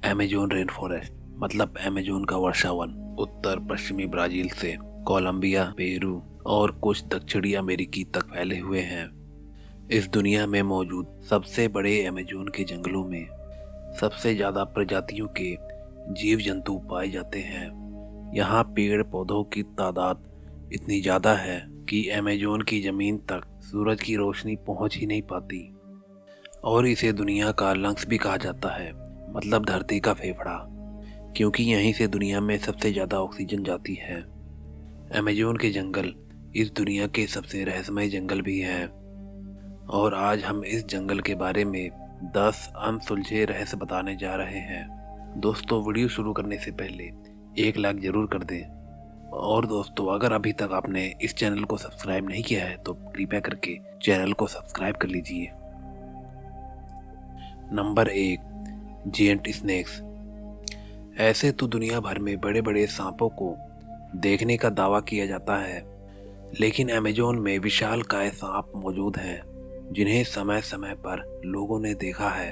Amazon rain forest मतलब Amazon का वर्षावन उत्तर पश्चिमी ब्राजील से कोलंबिया, पेरू और कुछ दक्षिणी अमेरिकी तक फैले हुए हैं। इस दुनिया में मौजूद सबसे बड़े अमेजोन के जंगलों में सबसे ज्यादा प्रजातियों के जीव जंतु पाए जाते हैं। यहाँ पेड़ पौधों की तादाद इतनी ज्यादा है कि अमेजोन की जमीन तक सूरज की रोशनी पहुंच ही नहीं पाती और इसे दुनिया का लंग्स भी कहा जाता है, मतलब धरती का फेफड़ा, क्योंकि यहीं से दुनिया में सबसे ज़्यादा ऑक्सीजन जाती है। अमेजोन के जंगल इस दुनिया के सबसे रहस्यमय जंगल भी हैं और आज हम इस जंगल के बारे में 10 अनसुलझे रहस्य बताने जा रहे हैं। दोस्तों, वीडियो शुरू करने से पहले एक लाइक ज़रूर कर दें और दोस्तों, अगर अभी तक आपने इस चैनल को सब्सक्राइब नहीं किया है तो कृपया करके चैनल को सब्सक्राइब कर लीजिए। Number 1, giant snakes. ऐसे तो दुनिया भर में बड़े बड़े सांपों को देखने का दावा किया जाता है, लेकिन अमेजोन में विशालकाय सांप मौजूद हैं जिन्हें समय समय पर लोगों ने देखा है।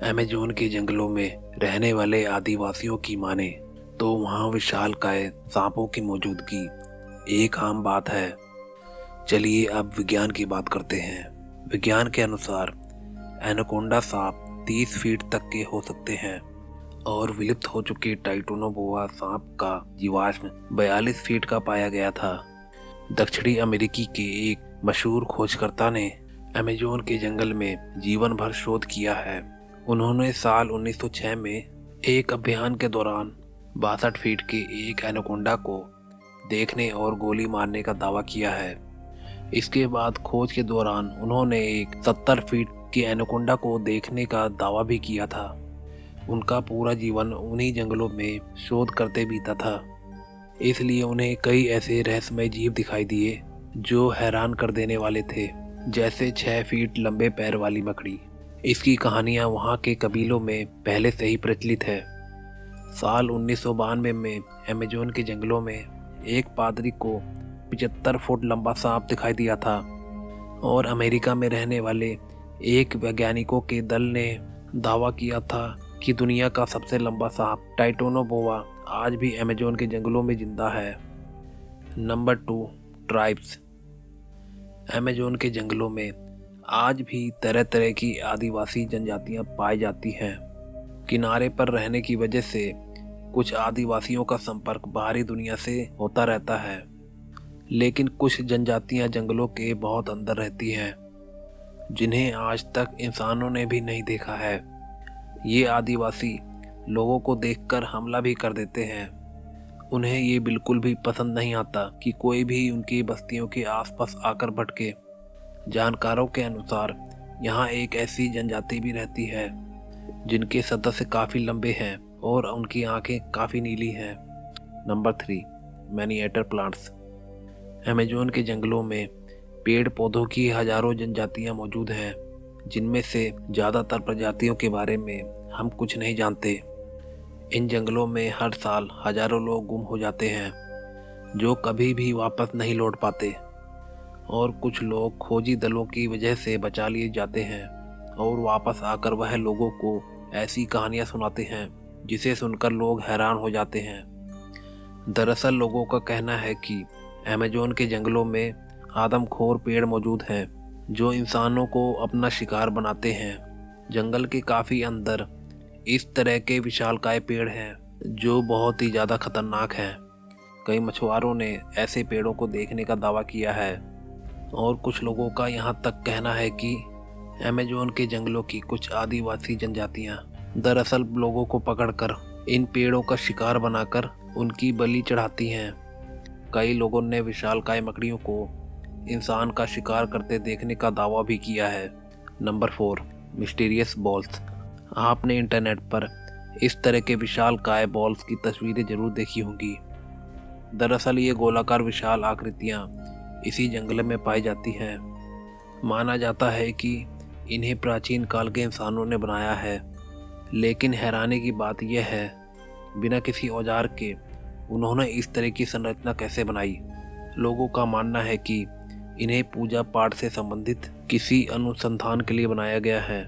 अमेजोन के जंगलों में रहने वाले आदिवासियों की माने तो वहाँ विशालकाय सांपों की मौजूदगी एक आम बात है। चलिए अब विज्ञान की बात करते हैं। विज्ञान के अनुसार एनाकोंडा सांप 30 फीट तक के हो सकते हैं और विलुप्त हो चुके टाइटोनोबोआ सांप का जीवाश्म 42 फीट का पाया गया था। दक्षिणी अमेरिकी के एक मशहूर खोजकर्ता ने अमेजोन के जंगल में जीवन भर शोध किया है। उन्होंने साल 1906 में एक अभियान के दौरान 62 फीट के एक एनाकोंडा को देखने और गोली मारने का दावा किया है। इसके बाद खोज के दौरान उन्होंने एक 70 फीट के एनाकोंडा को देखने का दावा भी किया था। उनका पूरा जीवन उन्हीं जंगलों में शोध करते बीता था, इसलिए उन्हें कई ऐसे रहस्यमय जीव दिखाई दिए जो हैरान कर देने वाले थे, जैसे 6 फीट लंबे पैर वाली मकड़ी। इसकी कहानियां वहां के कबीलों में पहले से ही प्रचलित है। साल 1992 में अमेजोन के जंगलों में एक पादरी को 75 फुट लंबा सांप दिखाई दिया था और अमेरिका में रहने वाले एक वैज्ञानिकों के दल ने दावा किया था कि दुनिया का सबसे लंबा सांप टाइटोनोबोआ आज भी अमेजोन के जंगलों में जिंदा है। Number 2, tribes. अमेजोन के जंगलों में आज भी तरह तरह की आदिवासी जनजातियां पाई जाती हैं। किनारे पर रहने की वजह से कुछ आदिवासियों का संपर्क बाहरी दुनिया से होता रहता है, लेकिन कुछ जनजातियां जंगलों के बहुत अंदर रहती हैं जिन्हें आज तक इंसानों ने भी नहीं देखा है। ये आदिवासी लोगों को देखकर हमला भी कर देते हैं। उन्हें ये बिल्कुल भी पसंद नहीं आता कि कोई भी उनकी बस्तियों के आसपास आकर भटके। जानकारों के अनुसार यहाँ एक ऐसी जनजाति भी रहती है जिनके सदस्य काफ़ी लंबे हैं और उनकी आंखें काफ़ी नीली हैं। Number 3, मैनिएटर plants. अमेजोन के जंगलों में पेड़ पौधों की हजारों जनजातियां मौजूद हैं, जिनमें से ज़्यादातर प्रजातियों के बारे में हम कुछ नहीं जानते। इन जंगलों में हर साल हजारों लोग गुम हो जाते हैं जो कभी भी वापस नहीं लौट पाते और कुछ लोग खोजी दलों की वजह से बचा लिए जाते हैं और वापस आकर वह लोगों को ऐसी कहानियां सुनाते हैं जिसे सुनकर लोग हैरान हो जाते हैं। दरअसल लोगों का कहना है कि अमेजोन के जंगलों में आदमखोर पेड़ मौजूद हैं जो इंसानों को अपना शिकार बनाते हैं। जंगल के काफ़ी अंदर इस तरह के विशालकाय पेड़ हैं जो बहुत ही ज़्यादा खतरनाक हैं। कई मछुआरों ने ऐसे पेड़ों को देखने का दावा किया है और कुछ लोगों का यहाँ तक कहना है कि अमेजोन के जंगलों की कुछ आदिवासी जनजातियाँ दरअसल लोगों को पकड़कर इन पेड़ों का शिकार बनाकर उनकी बलि चढ़ाती हैं। कई लोगों ने विशालकाय मकड़ियों को इंसान का शिकार करते देखने का दावा भी किया है। Number 4, mysterious balls. आपने इंटरनेट पर इस तरह के विशालकाय बॉल्स की तस्वीरें जरूर देखी होंगी। दरअसल ये गोलाकार विशाल आकृतियाँ इसी जंगल में पाई जाती हैं। माना जाता है कि इन्हें प्राचीन काल के इंसानों ने बनाया है, लेकिन हैरानी की बात यह है बिना किसी औजार के उन्होंने इस तरह की संरचना कैसे बनाई। लोगों का मानना है कि इन्हें पूजा पाठ से संबंधित किसी अनुसंधान के लिए बनाया गया है,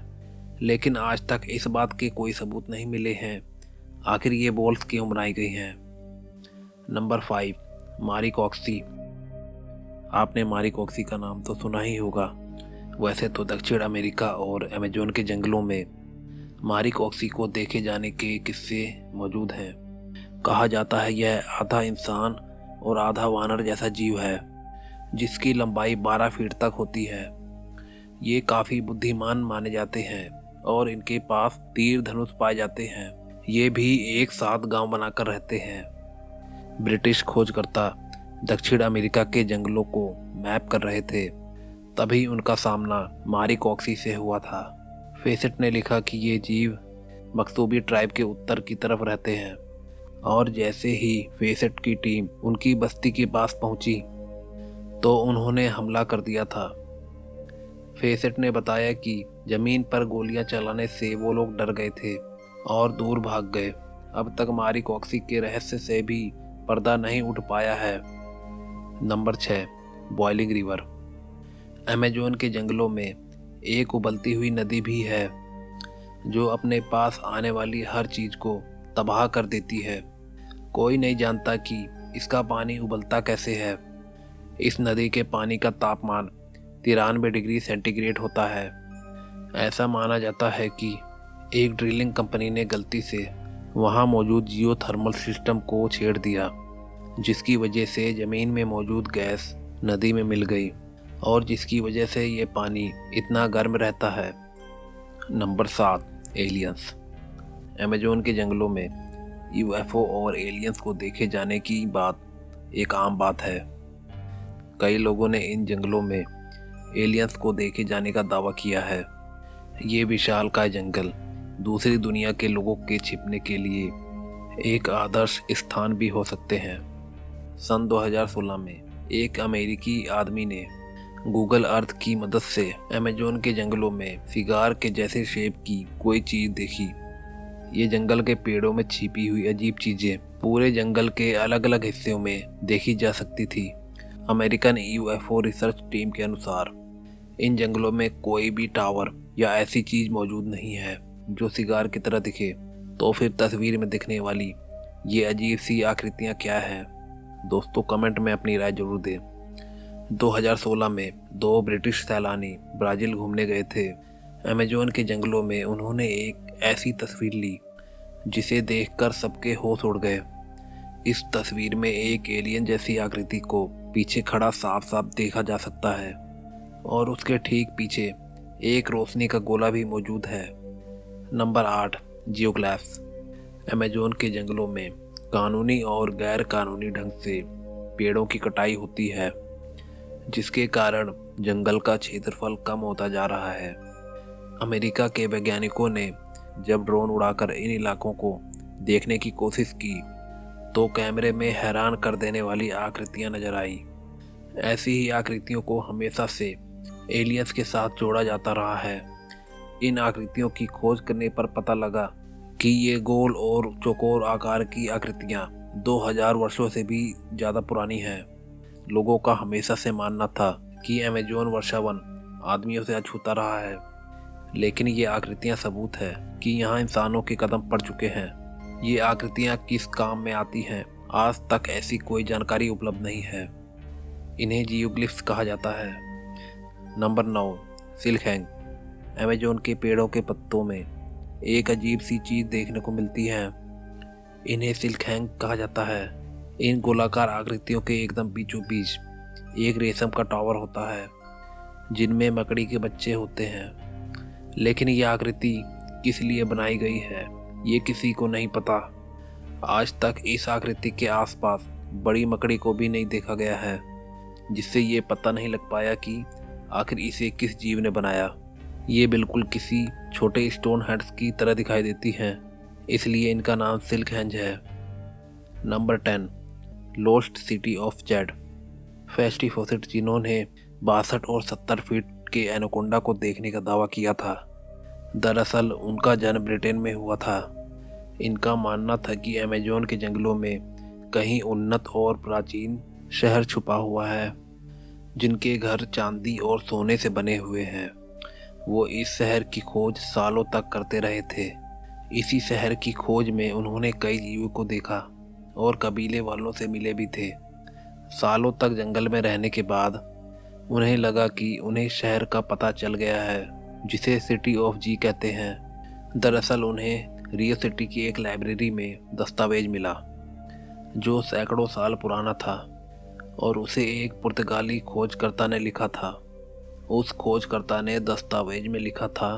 लेकिन आज तक इस बात के कोई सबूत नहीं मिले हैं आखिर ये बॉल्स क्यों बनाई गई हैं। नंबर 5, मारिकॉक्सी। आपने मारिकॉक्सी का नाम तो सुना ही होगा। वैसे तो दक्षिण अमेरिका और अमेजोन के जंगलों में मारिकॉक्सी को देखे जाने के किस्से मौजूद हैं। कहा जाता है यह आधा इंसान और आधा वानर जैसा जीव है जिसकी लंबाई 12 फीट तक होती है। ये काफ़ी बुद्धिमान माने जाते हैं और इनके पास तीर धनुष पाए जाते हैं। ये भी एक साथ गांव बनाकर रहते हैं। ब्रिटिश खोजकर्ता दक्षिण अमेरिका के जंगलों को मैप कर रहे थे, तभी उनका सामना मारिकॉक्सी से हुआ था। फेसेट ने लिखा कि ये जीव मक्सूबी ट्राइब के उत्तर की तरफ रहते हैं और जैसे ही फेसेट की टीम उनकी बस्ती के पास पहुंची तो उन्होंने हमला कर दिया था। फेसेट ने बताया कि जमीन पर गोलियां चलाने से वो लोग डर गए थे और दूर भाग गए। अब तक मारिकॉक्सी के रहस्य से भी पर्दा नहीं उठ पाया है। Number 6, boiling river. अमेजोन के जंगलों में एक उबलती हुई नदी भी है जो अपने पास आने वाली हर चीज को तबाह कर देती है। कोई नहीं जानता कि इसका पानी उबलता कैसे है। इस नदी के पानी का तापमान 93 डिग्री सेंटीग्रेड होता है। ऐसा माना जाता है कि एक ड्रिलिंग कंपनी ने गलती से वहां मौजूद जियोथर्मल सिस्टम को छेड़ दिया, जिसकी वजह से ज़मीन में मौजूद गैस नदी में मिल गई और जिसकी वजह से ये पानी इतना गर्म रहता है। Number 7, aliens. अमेजोन के जंगलों में यूएफओ और एलियंस को देखे जाने की बात एक आम बात है। कई लोगों ने इन जंगलों में एलियंस को देखे जाने का दावा किया है। ये विशालकाय जंगल दूसरी दुनिया के लोगों के छिपने के लिए एक आदर्श स्थान भी हो सकते हैं। सन 2016 में एक अमेरिकी आदमी ने गूगल अर्थ की मदद से अमेजोन के जंगलों में सिगार के जैसे शेप की कोई चीज़ देखी। ये जंगल के पेड़ों में छिपी हुई अजीब चीज़ें पूरे जंगल के अलग अलग हिस्सों में देखी जा सकती थी। अमेरिकन यूएफओ रिसर्च टीम के अनुसार इन जंगलों में कोई भी टावर या ऐसी चीज़ मौजूद नहीं है जो सिगार की तरह दिखे। तो फिर तस्वीर में दिखने वाली ये अजीब सी आकृतियाँ क्या हैं? दोस्तों कमेंट में अपनी राय जरूर दें। 2016 में 2 ब्रिटिश सैलानी ब्राज़ील घूमने गए थे। अमेजोन के जंगलों में उन्होंने एक ऐसी तस्वीर ली जिसे देखकर सबके होश उड़ गए। इस तस्वीर में एक एलियन जैसी आकृति को पीछे खड़ा साफ साफ देखा जा सकता है और उसके ठीक पीछे एक रोशनी का गोला भी मौजूद है। नंबर 8, जियोग्लाफ्स। अमेजोन के जंगलों में कानूनी और गैर कानूनी ढंग से पेड़ों की कटाई होती है, जिसके कारण जंगल का क्षेत्रफल कम होता जा रहा है। अमेरिका के वैज्ञानिकों ने जब ड्रोन उड़ाकर इन इलाकों को देखने की कोशिश की तो कैमरे में हैरान कर देने वाली आकृतियां नजर आई। ऐसी ही आकृतियों को हमेशा से एलियंस के साथ जोड़ा जाता रहा है। इन आकृतियों की खोज करने पर पता लगा कि ये गोल और चौकोर आकार की आकृतियां 2000 वर्षों से भी ज़्यादा पुरानी हैं। लोगों का हमेशा से मानना था कि अमेजोन वर्षावन आदमियों से अछूता रहा है, लेकिन ये आकृतियां सबूत है कि यहाँ इंसानों के कदम पड़ चुके हैं। ये आकृतियां किस काम में आती हैं, आज तक ऐसी कोई जानकारी उपलब्ध नहीं है। इन्हें जियोग्लिफ्स कहा जाता है। नंबर 9, सिल्कहैंग। अमेजोन के पेड़ों के पत्तों में एक अजीब सी चीज़ देखने को मिलती है। इन्हें सिल्कहैंग कहा जाता है। इन गोलाकार आकृतियों के एकदम बीचों बीच एक रेशम का टावर होता है जिनमें मकड़ी के बच्चे होते हैं। लेकिन ये आकृति किस लिए बनाई गई है ये किसी को नहीं पता। आज तक इस आकृति के आसपास बड़ी मकड़ी को भी नहीं देखा गया है, जिससे ये पता नहीं लग पाया कि आखिर इसे किस जीव ने बनाया। ये बिल्कुल किसी छोटे स्टोन हेड्स की तरह दिखाई देती हैं, इसलिए इनका नाम सिल्कहैंग है। Number 10, Lost City of Z. फेस्टी फॉसेट, जिन्होंने 62 और 70 फीट के एनाकोंडा को देखने का दावा किया था, दरअसल उनका जन्म ब्रिटेन में हुआ था। इनका मानना था कि अमेजोन के जंगलों में कहीं उन्नत और प्राचीन शहर छुपा हुआ है जिनके घर चांदी और सोने से बने हुए हैं। वो इस शहर की खोज सालों तक करते रहे थे। इसी शहर की खोज में उन्होंने कई जीवों को देखा और कबीले वालों से मिले भी थे। सालों तक जंगल में रहने के बाद उन्हें लगा कि उन्हें शहर का पता चल गया है, जिसे सिटी ऑफ जी कहते हैं। दरअसल उन्हें रियो सिटी की एक लाइब्रेरी में दस्तावेज मिला जो सैकड़ों साल पुराना था और उसे एक पुर्तगाली खोजकर्ता ने लिखा था। उस खोजकर्ता ने दस्तावेज में लिखा था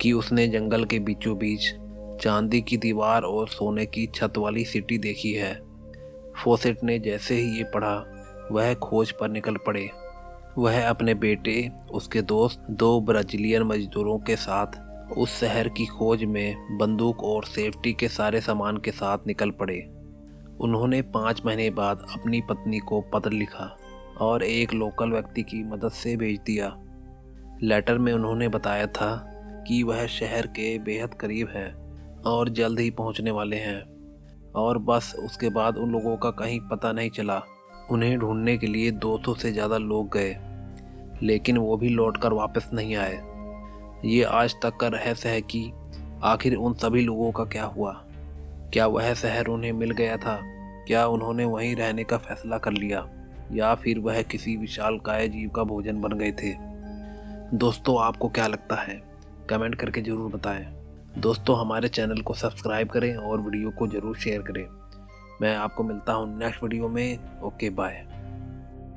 कि उसने जंगल के बीचों बीच चांदी की दीवार और सोने की छत वाली सिटी देखी है। फॉसेट ने जैसे ही ये पढ़ा वह खोज पर निकल पड़े। वह अपने बेटे, उसके दोस्त, 2 ब्राजीलियन मजदूरों के साथ उस शहर की खोज में बंदूक और सेफ्टी के सारे सामान के साथ निकल पड़े। उन्होंने 5 महीने बाद अपनी पत्नी को पत्र लिखा और एक लोकल व्यक्ति की मदद से भेज दिया। लेटर में उन्होंने बताया था कि वह शहर के बेहद करीब है और जल्द ही पहुंचने वाले हैं। और बस उसके बाद उन लोगों का कहीं पता नहीं चला। उन्हें ढूंढने के लिए 200 से ज़्यादा लोग गए, लेकिन वो भी लौटकर वापस नहीं आए। ये आज तक का रहस्य है कि आखिर उन सभी लोगों का क्या हुआ। क्या वह शहर उन्हें मिल गया था? क्या उन्होंने वहीं रहने का फैसला कर लिया, या फिर वह किसी विशालकाय जीव का भोजन बन गए थे? दोस्तों, आपको क्या लगता है? कमेंट करके ज़रूर बताएं। दोस्तों, हमारे चैनल को सब्सक्राइब करें और वीडियो को ज़रूर शेयर करें। मैं आपको मिलता हूँ नेक्स्ट वीडियो में। Okay, bye.